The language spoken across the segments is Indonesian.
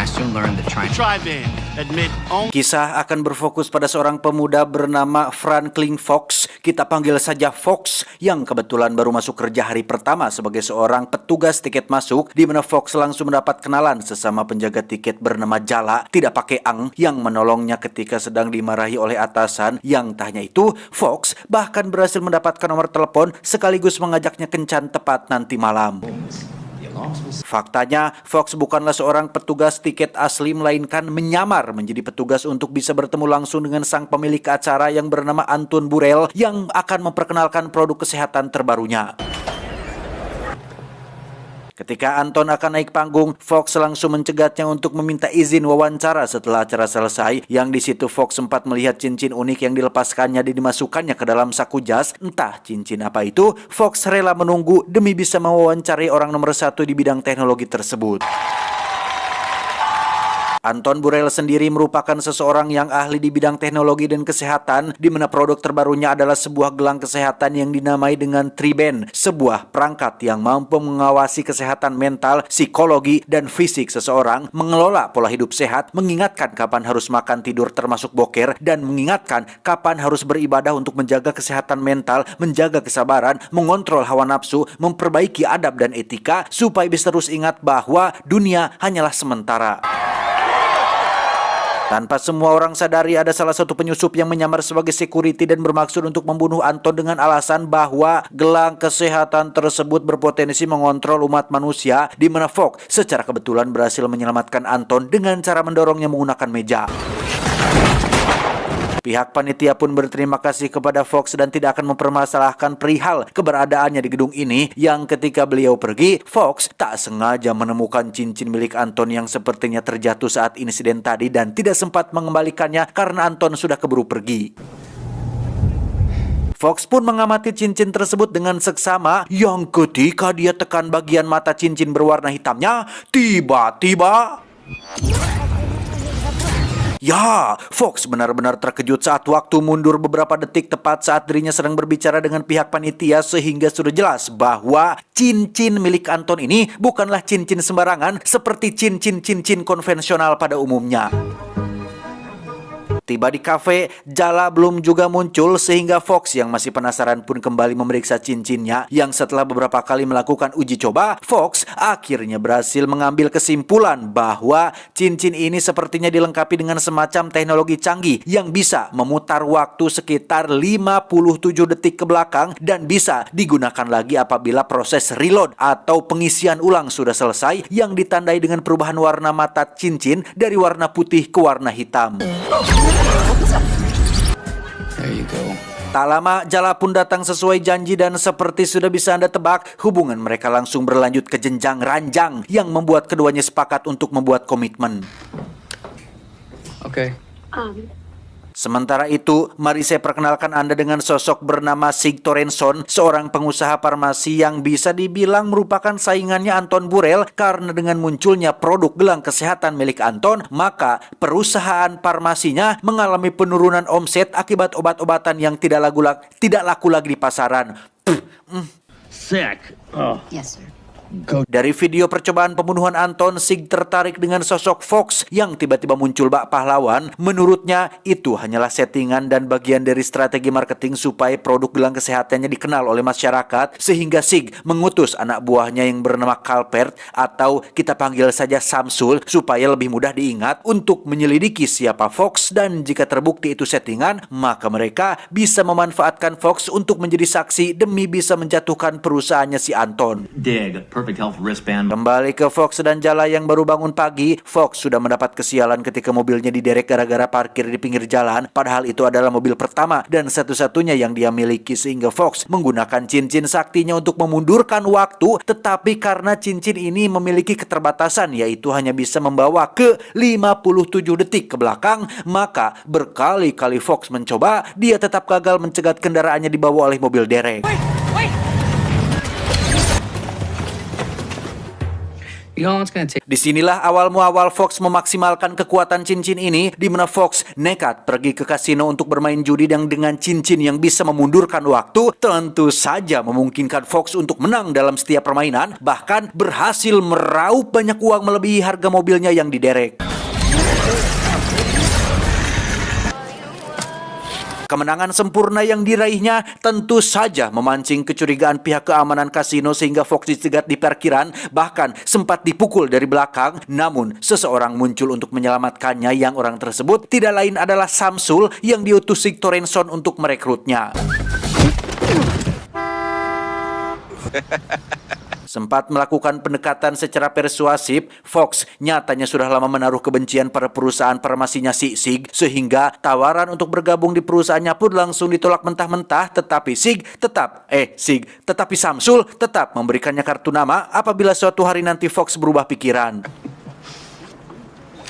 soon learned that trying Drive-in. Admit only. Kisah akan berfokus pada seorang pemuda bernama Franklin Fox, kita panggil saja Fox, yang kebetulan baru masuk kerja hari pertama sebagai seorang petugas tiket masuk, di mana Fox langsung mendapat kenalan sesama penjaga tiket bernama Jala, tidak pakai ang, yang menolongnya ketika sedang dimarahi oleh atasan. Yang tak hanya itu, Fox bahkan berhasil mendapatkan nomor telepon sekaligus mengajaknya kencan tepat nanti malam. Faktanya, Fox bukanlah seorang petugas tiket asli, melainkan menyamar menjadi petugas untuk bisa bertemu langsung dengan sang pemilik acara yang bernama Anton Burrell yang akan memperkenalkan produk kesehatan terbarunya. Ketika Anton akan naik panggung, Fox langsung mencegatnya untuk meminta izin wawancara setelah acara selesai. Yang di situ Fox sempat melihat cincin unik yang dilepaskannya dan dimasukkannya ke dalam saku jas. Entah cincin apa itu, Fox rela menunggu demi bisa mewawancarai orang nomor 1 di bidang teknologi tersebut. Anton Burrell sendiri merupakan seseorang yang ahli di bidang teknologi dan kesehatan, di mana produk terbarunya adalah sebuah gelang kesehatan yang dinamai dengan Tri-Band, sebuah perangkat yang mampu mengawasi kesehatan mental, psikologi, dan fisik seseorang, mengelola pola hidup sehat, mengingatkan kapan harus makan, tidur termasuk boker, dan mengingatkan kapan harus beribadah untuk menjaga kesehatan mental, menjaga kesabaran, mengontrol hawa nafsu, memperbaiki adab dan etika, supaya bisa terus ingat bahwa dunia hanyalah sementara. Tanpa semua orang sadari, ada salah satu penyusup yang menyamar sebagai security dan bermaksud untuk membunuh Anton dengan alasan bahwa gelang kesehatan tersebut berpotensi mengontrol umat manusia, di mana Fox secara kebetulan berhasil menyelamatkan Anton dengan cara mendorongnya menggunakan meja. Pihak panitia pun berterima kasih kepada Fox dan tidak akan mempermasalahkan perihal keberadaannya di gedung ini, yang ketika beliau pergi, Fox tak sengaja menemukan cincin milik Anton yang sepertinya terjatuh saat insiden tadi dan tidak sempat mengembalikannya karena Anton sudah keburu pergi. Fox pun mengamati cincin tersebut dengan seksama, yang ketika dia tekan bagian mata cincin berwarna hitamnya, tiba-tiba... Ya, Fox benar-benar terkejut saat waktu mundur beberapa detik tepat saat dirinya sedang berbicara dengan pihak panitia, sehingga sudah jelas bahwa cincin milik Anton ini bukanlah cincin sembarangan seperti cincin-cincin konvensional pada umumnya. Tiba di kafe, Jala belum juga muncul sehingga Fox yang masih penasaran pun kembali memeriksa cincinnya, yang setelah beberapa kali melakukan uji coba, Fox akhirnya berhasil mengambil kesimpulan bahwa cincin ini sepertinya dilengkapi dengan semacam teknologi canggih yang bisa memutar waktu sekitar 57 detik ke belakang dan bisa digunakan lagi apabila proses reload atau pengisian ulang sudah selesai, yang ditandai dengan perubahan warna mata cincin dari warna putih ke warna hitam. There you go. Tak lama, Jala pun datang sesuai janji dan seperti sudah bisa Anda tebak, hubungan mereka langsung berlanjut ke jenjang ranjang yang membuat keduanya sepakat untuk membuat komitmen. Okay. Sementara itu, mari saya perkenalkan Anda dengan sosok bernama Sig Torenson, seorang pengusaha farmasi yang bisa dibilang merupakan saingannya Anton Burrell, karena dengan munculnya produk gelang kesehatan milik Anton, maka perusahaan farmasinya mengalami penurunan omset akibat obat-obatan yang tidak laku lagi di pasaran. Sick. Yes, sir. Dari video percobaan pembunuhan Anton, Sig tertarik dengan sosok Fox yang tiba-tiba muncul bak pahlawan. Menurutnya, itu hanyalah settingan dan bagian dari strategi marketing supaya produk gelang kesehatannya dikenal oleh masyarakat, sehingga Sig mengutus anak buahnya yang bernama Calvert, atau kita panggil saja Samsul, supaya lebih mudah diingat untuk menyelidiki siapa Fox, dan jika terbukti itu settingan, maka mereka bisa memanfaatkan Fox untuk menjadi saksi demi bisa menjatuhkan perusahaannya si Anton. Perfect health wristband. Kembali ke Fox dan Jala yang baru bangun pagi, Fox sudah mendapat kesialan ketika mobilnya diderek gara-gara parkir di pinggir jalan, padahal itu adalah mobil pertama dan satu-satunya yang dia miliki, sehingga Fox menggunakan cincin saktinya untuk memundurkan waktu, tetapi karena cincin ini memiliki keterbatasan, yaitu hanya bisa membawa ke 57 detik ke belakang, maka berkali-kali Fox mencoba, dia tetap gagal mencegat kendaraannya dibawa oleh mobil derek. You know how long it's gonna take? Disinilah awal muawal Fox memaksimalkan kekuatan cincin ini, di mana Fox nekat pergi ke kasino untuk bermain judi yang dengan cincin yang bisa memundurkan waktu, tentu saja memungkinkan Fox untuk menang dalam setiap permainan, bahkan berhasil meraup banyak uang melebihi harga mobilnya yang diderek. Kemenangan sempurna yang diraihnya tentu saja memancing kecurigaan pihak keamanan kasino sehingga Fox dicegat di parkiran, bahkan sempat dipukul dari belakang. Namun seseorang muncul untuk menyelamatkannya, yang orang tersebut tidak lain adalah Samsul yang diutus Sig Torenson untuk merekrutnya. Sempat melakukan pendekatan secara persuasif, Fox nyatanya sudah lama menaruh kebencian pada perusahaan farmasinya si Sig, sehingga tawaran untuk bergabung di perusahaannya pun langsung ditolak mentah-mentah. Tetapi Samsul tetap memberikannya kartu nama apabila suatu hari nanti Fox berubah pikiran.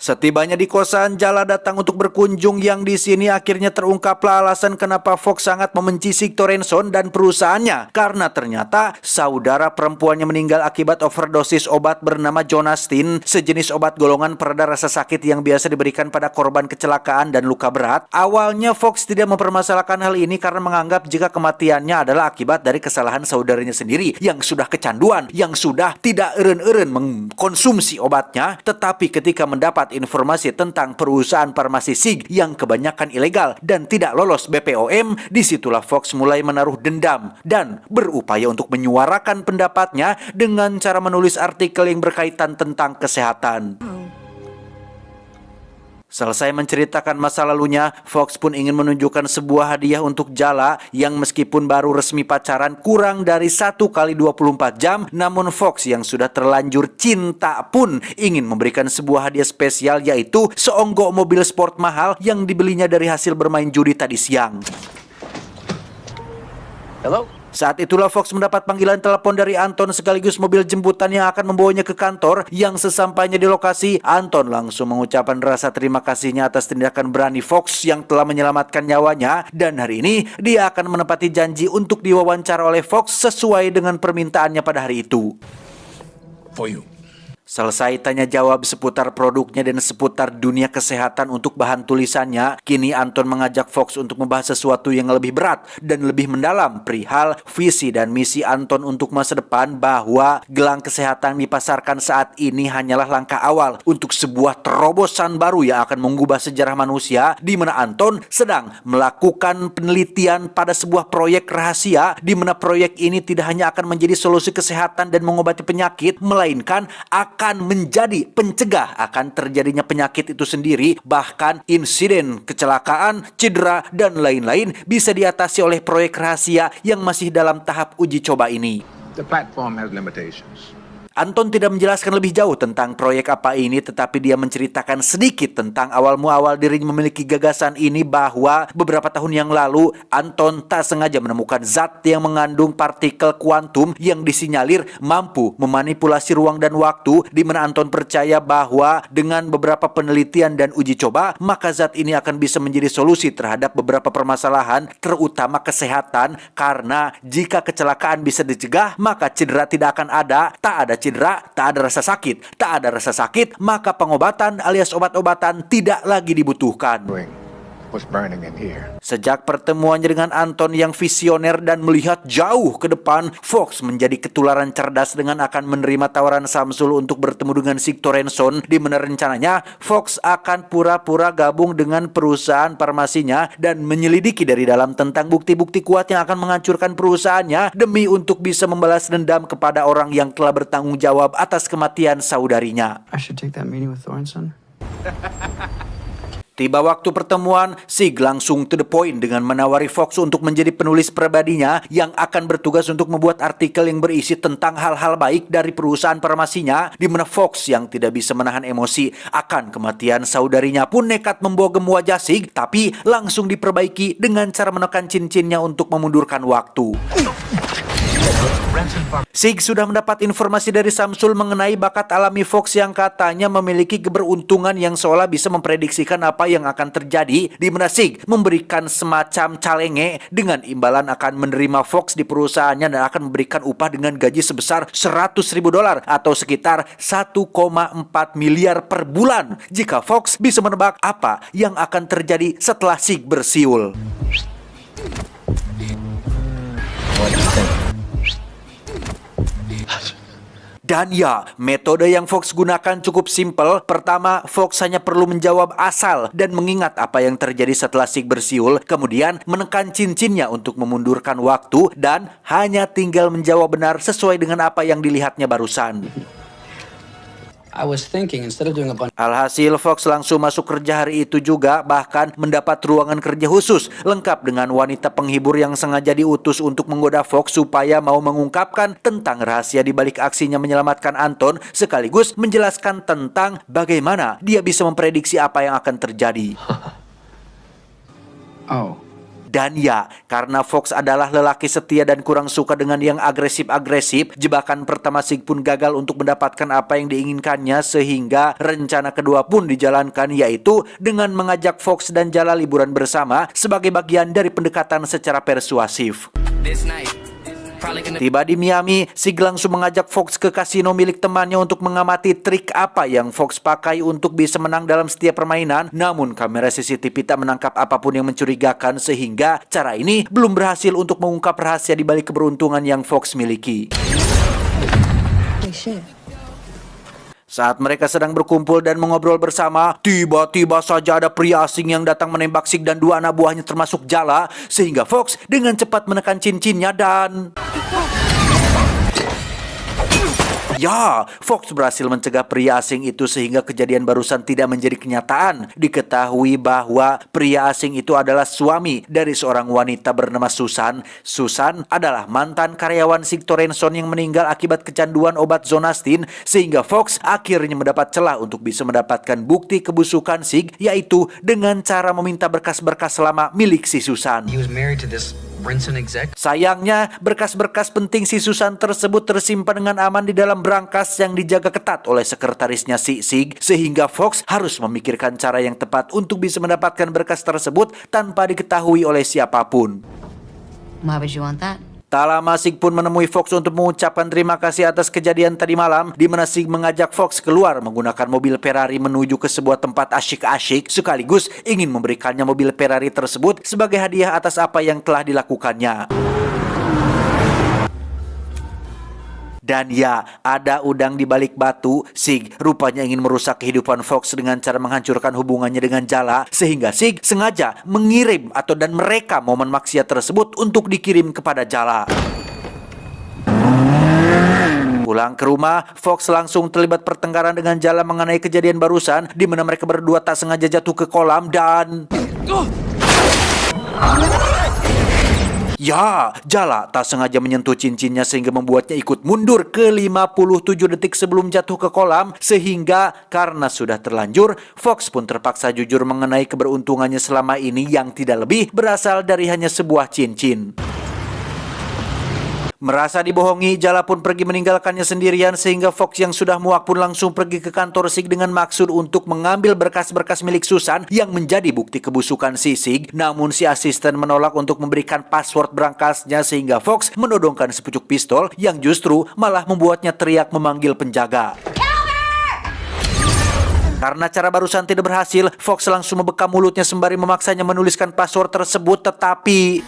Setibanya di kosan, Jala datang untuk berkunjung, yang di sini akhirnya terungkaplah alasan kenapa Fox sangat membenci Sig Torenson dan perusahaannya. Karena ternyata saudara perempuannya meninggal akibat overdosis obat bernama Jonastin, sejenis obat golongan pereda rasa sakit yang biasa diberikan pada korban kecelakaan dan luka berat. Awalnya Fox tidak mempermasalahkan hal ini karena menganggap jika kematiannya adalah akibat dari kesalahan saudaranya sendiri yang sudah kecanduan, yang sudah tidak eren-eren mengkonsumsi obatnya. Tetapi ketika mendapat informasi tentang perusahaan farmasi Sig yang kebanyakan ilegal dan tidak lolos BPOM, disitulah Fox mulai menaruh dendam dan berupaya untuk menyuarakan pendapatnya dengan cara menulis artikel yang berkaitan tentang kesehatan. Selesai menceritakan masa lalunya, Fox pun ingin menunjukkan sebuah hadiah untuk Jala yang meskipun baru resmi pacaran kurang dari 1 kali 24 jam, namun Fox yang sudah terlanjur cinta pun ingin memberikan sebuah hadiah spesial, yaitu seonggok mobil sport mahal yang dibelinya dari hasil bermain judi tadi siang. Hello? Saat itulah Fox mendapat panggilan telepon dari Anton sekaligus mobil jemputan yang akan membawanya ke kantor. Yang sesampainya di lokasi, Anton langsung mengucapkan rasa terima kasihnya atas tindakan berani Fox yang telah menyelamatkan nyawanya. Dan hari ini dia akan menepati janji untuk diwawancara oleh Fox sesuai dengan permintaannya pada hari itu. For you. Selesai tanya jawab seputar produknya dan seputar dunia kesehatan untuk bahan tulisannya, kini Anton mengajak Fox untuk membahas sesuatu yang lebih berat dan lebih mendalam perihal visi dan misi Anton untuk masa depan, bahwa gelang kesehatan dipasarkan saat ini hanyalah langkah awal untuk sebuah terobosan baru yang akan mengubah sejarah manusia, di mana Anton sedang melakukan penelitian pada sebuah proyek rahasia, di mana proyek ini tidak hanya akan menjadi solusi kesehatan dan mengobati penyakit, melainkan akan menjadi pencegah akan terjadinya penyakit itu sendiri. Bahkan insiden kecelakaan, cedera, dan lain-lain bisa diatasi oleh proyek rahasia yang masih dalam tahap uji coba ini. The platform has limitations. Anton tidak menjelaskan lebih jauh tentang proyek apa ini, tetapi dia menceritakan sedikit tentang awal muawal dirinya memiliki gagasan ini, bahwa beberapa tahun yang lalu Anton tak sengaja menemukan zat yang mengandung partikel kuantum yang disinyalir mampu memanipulasi ruang dan waktu, di mana Anton percaya bahwa dengan beberapa penelitian dan uji coba, maka zat ini akan bisa menjadi solusi terhadap beberapa permasalahan, terutama kesehatan, karena jika kecelakaan bisa dicegah, maka cedera tidak akan ada. Tak ada cedera, tak ada rasa sakit. Tak ada rasa sakit, maka pengobatan alias obat-obatan tidak lagi dibutuhkan. What's burning in here? Sejak pertemuannya dengan Anton yang visioner dan melihat jauh ke depan, Fox menjadi ketularan cerdas dengan akan menerima tawaran Samsul untuk bertemu dengan Sig Torenson, di mana rencananya Fox akan pura-pura gabung dengan perusahaan farmasinya dan menyelidiki dari dalam tentang bukti-bukti kuat yang akan menghancurkan perusahaannya demi untuk bisa membalas dendam kepada orang yang telah bertanggung jawab atas kematian saudarinya. I should take that meeting with Thornton. Tiba waktu pertemuan, Sig langsung to the point dengan menawari Fox untuk menjadi penulis pribadinya yang akan bertugas untuk membuat artikel yang berisi tentang hal-hal baik dari perusahaan farmasinya, di mana Fox yang tidak bisa menahan emosi akan kematian saudarinya pun nekat membogem wajah Sig, tapi langsung diperbaiki dengan cara menekan cincinnya untuk memundurkan waktu. Sig sudah mendapat informasi dari Samsul mengenai bakat alami Fox yang katanya memiliki keberuntungan yang seolah bisa memprediksikan apa yang akan terjadi, di mana Sig memberikan semacam calenge dengan imbalan akan menerima Fox di perusahaannya dan akan memberikan upah dengan gaji sebesar $100.000 atau sekitar 1,4 miliar per bulan jika Fox bisa menebak apa yang akan terjadi setelah Sig bersiul. Dan ya, metode yang Fox gunakan cukup simpel. Pertama, Fox hanya perlu menjawab asal dan mengingat apa yang terjadi setelah Sig bersiul, kemudian menekan cincinnya untuk memundurkan waktu dan hanya tinggal menjawab benar sesuai dengan apa yang dilihatnya barusan. I was thinking instead of doing a bunch Alhasil, Fox langsung masuk kerja hari itu juga, bahkan mendapat ruangan kerja khusus lengkap dengan wanita penghibur yang sengaja diutus untuk menggoda Fox supaya mau mengungkapkan tentang rahasia di balik aksinya menyelamatkan Anton, sekaligus menjelaskan tentang bagaimana dia bisa memprediksi apa yang akan terjadi. Oh. Dan ya, karena Fox adalah lelaki setia dan kurang suka dengan yang agresif-agresif, jebakan pertama Sig pun gagal untuk mendapatkan apa yang diinginkannya, sehingga rencana kedua pun dijalankan, yaitu dengan mengajak Fox dan Jala liburan bersama sebagai bagian dari pendekatan secara persuasif. Tiba di Miami, Sig langsung mengajak Fox ke kasino milik temannya untuk mengamati trik apa yang Fox pakai untuk bisa menang dalam setiap permainan. Namun kamera CCTV tak menangkap apapun yang mencurigakan, sehingga cara ini belum berhasil untuk mengungkap rahasia di balik keberuntungan yang Fox miliki. Saat mereka sedang berkumpul dan mengobrol bersama, tiba-tiba saja ada pria asing yang datang menembak Sig dan dua anak buahnya termasuk Jala, sehingga Fox dengan cepat menekan cincinnya dan... Ya, Fox berhasil mencegah pria asing itu sehingga kejadian barusan tidak menjadi kenyataan. Diketahui bahwa pria asing itu adalah suami dari seorang wanita bernama Susan. Susan adalah mantan karyawan Sig Torenson yang meninggal akibat kecanduan obat Zonastin, sehingga Fox akhirnya mendapat celah untuk bisa mendapatkan bukti kebusukan Sig, yaitu dengan cara meminta berkas-berkas lama milik si Susan. He was married to this Brinson exec. Sayangnya, berkas-berkas penting si Susan tersebut tersimpan dengan aman di dalam brankas yang dijaga ketat oleh sekretarisnya si Sig, sehingga Fox harus memikirkan cara yang tepat untuk bisa mendapatkan berkas tersebut tanpa diketahui oleh siapapun. Why would you want that? Tak lama Sig pun menemui Fox untuk mengucapkan terima kasih atas kejadian tadi malam, di mana Sig mengajak Fox keluar menggunakan mobil Ferrari menuju ke sebuah tempat asyik-asyik, sekaligus ingin memberikannya mobil Ferrari tersebut sebagai hadiah atas apa yang telah dilakukannya. Dan ya, ada udang di balik batu. Sig rupanya ingin merusak kehidupan Fox dengan cara menghancurkan hubungannya dengan Jala, sehingga Sig sengaja mengirim dan merekam momen maksiat tersebut untuk dikirim kepada Jala. Pulang ke rumah, Fox langsung terlibat pertengkaran dengan Jala mengenai kejadian barusan, di mana mereka berdua tak sengaja jatuh ke kolam dan... Ya, Jala tak sengaja menyentuh cincinnya sehingga membuatnya ikut mundur ke 57 detik sebelum jatuh ke kolam, sehingga karena sudah terlanjur, Fox pun terpaksa jujur mengenai keberuntungannya selama ini yang tidak lebih berasal dari hanya sebuah cincin. Merasa dibohongi, Jala pun pergi meninggalkannya sendirian, sehingga Fox yang sudah muak pun langsung pergi ke kantor Sig dengan maksud untuk mengambil berkas-berkas milik Susan yang menjadi bukti kebusukan si Sig. Namun si asisten menolak untuk memberikan password berangkasnya, sehingga Fox menodongkan sepucuk pistol yang justru malah membuatnya teriak memanggil penjaga. Karena cara barusan tidak berhasil, Fox langsung membekam mulutnya sembari memaksanya menuliskan password tersebut, tetapi...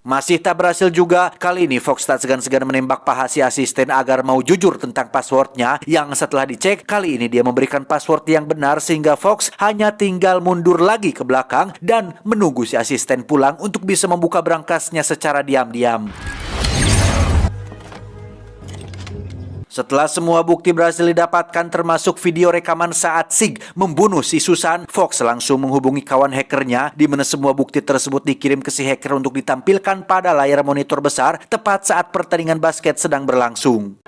masih tak berhasil juga. Kali ini Fox tak segan-segan menembak paha si asisten agar mau jujur tentang passwordnya, yang setelah dicek, kali ini dia memberikan password yang benar, sehingga Fox hanya tinggal mundur lagi ke belakang dan menunggu si asisten pulang untuk bisa membuka berangkasnya secara diam-diam. Setelah semua bukti berhasil didapatkan, termasuk video rekaman saat Sig membunuh si Susan, Fox langsung menghubungi kawan hackernya, di mana semua bukti tersebut dikirim ke si hacker untuk ditampilkan pada layar monitor besar tepat saat pertandingan basket sedang berlangsung.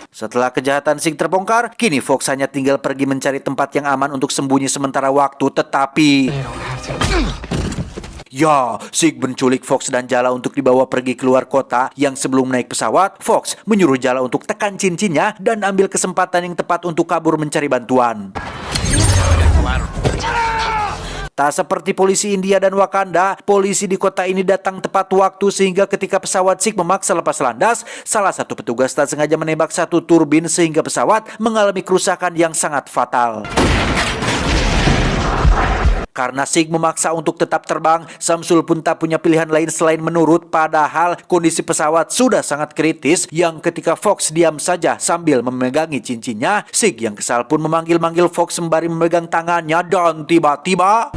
Setelah kejahatan Sig terbongkar, kini Fox hanya tinggal pergi mencari tempat yang aman untuk sembunyi sementara waktu, tetapi... Ya, Sig menculik Fox dan Jala untuk dibawa pergi keluar kota yang sebelum naik pesawat, Fox menyuruh Jala untuk tekan cincinnya dan ambil kesempatan yang tepat untuk kabur mencari bantuan. Tak seperti polisi India dan Wakanda, polisi di kota ini datang tepat waktu sehingga ketika pesawat Sig memaksa lepas landas, salah satu petugas tak sengaja menembak satu turbin sehingga pesawat mengalami kerusakan yang sangat fatal. Karena Sig memaksa untuk tetap terbang, Samsul pun tak punya pilihan lain selain menurut, padahal kondisi pesawat sudah sangat kritis yang ketika Fox diam saja sambil memegangi cincinnya, Sig yang kesal pun memanggil-manggil Fox sembari memegang tangannya dan tiba-tiba...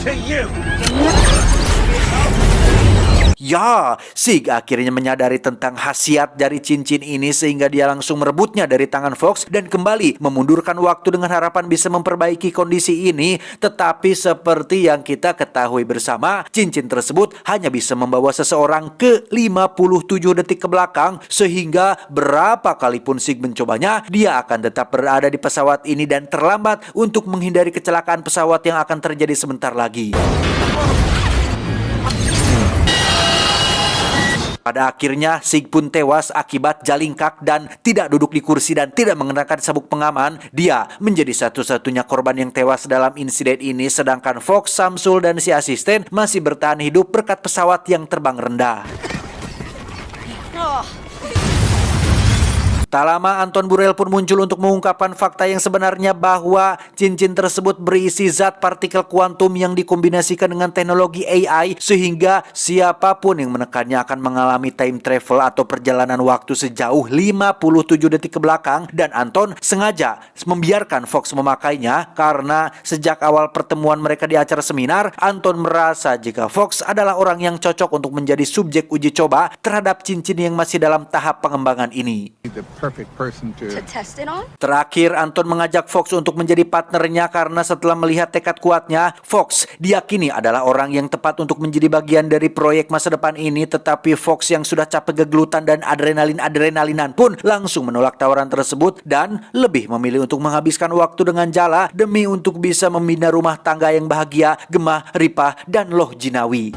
Ya, Sig akhirnya menyadari tentang khasiat dari cincin ini sehingga dia langsung merebutnya dari tangan Fox dan kembali memundurkan waktu dengan harapan bisa memperbaiki kondisi ini. Tetapi seperti yang kita ketahui bersama, cincin tersebut hanya bisa membawa seseorang ke 57 detik ke belakang sehingga berapa kali pun Sig mencobanya, dia akan tetap berada di pesawat ini dan terlambat untuk menghindari kecelakaan pesawat yang akan terjadi sebentar lagi. Pada akhirnya, Sig pun tewas akibat jalingkak dan tidak duduk di kursi dan tidak mengenakan sabuk pengaman. Dia menjadi satu-satunya korban yang tewas dalam insiden ini, sedangkan Fox, Samsul, dan si asisten masih bertahan hidup berkat pesawat yang terbang rendah. Tak lama Anton Burrell pun muncul untuk mengungkapkan fakta yang sebenarnya bahwa cincin tersebut berisi zat partikel kuantum yang dikombinasikan dengan teknologi AI sehingga siapapun yang menekannya akan mengalami time travel atau perjalanan waktu sejauh 57 detik ke belakang, dan Anton sengaja membiarkan Fox memakainya karena sejak awal pertemuan mereka di acara seminar, Anton merasa jika Fox adalah orang yang cocok untuk menjadi subjek uji coba terhadap cincin yang masih dalam tahap pengembangan ini. The perfect person to test it on? Terakhir, Anton mengajak Fox untuk menjadi partnernya karena setelah melihat tekad kuatnya, Fox diyakini adalah orang yang tepat untuk menjadi bagian dari proyek masa depan ini. Tetapi Fox yang sudah capek gegelutan dan adrenalinan pun langsung menolak tawaran tersebut dan lebih memilih untuk menghabiskan waktu dengan Jala demi untuk bisa membina rumah tangga yang bahagia, gemah, ripah, dan loh jinawi.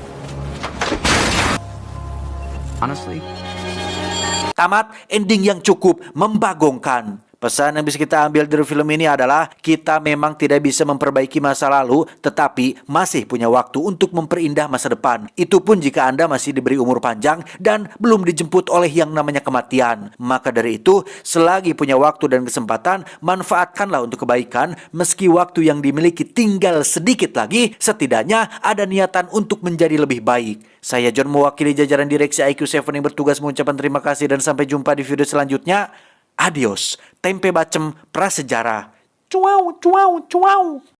Honestly, Tamat ending yang cukup membagongkan. Pesan yang bisa kita ambil dari film ini adalah kita memang tidak bisa memperbaiki masa lalu, tetapi masih punya waktu untuk memperindah masa depan. Itu pun jika Anda masih diberi umur panjang dan belum dijemput oleh yang namanya kematian. Maka dari itu, selagi punya waktu dan kesempatan, manfaatkanlah untuk kebaikan. Meski waktu yang dimiliki tinggal sedikit lagi, setidaknya ada niatan untuk menjadi lebih baik. Saya John, mewakili jajaran direksi IQ7 yang bertugas mengucapkan terima kasih dan sampai jumpa di video selanjutnya. Adios, tempe bacem prasejarah. Cuau, cuau, cuau.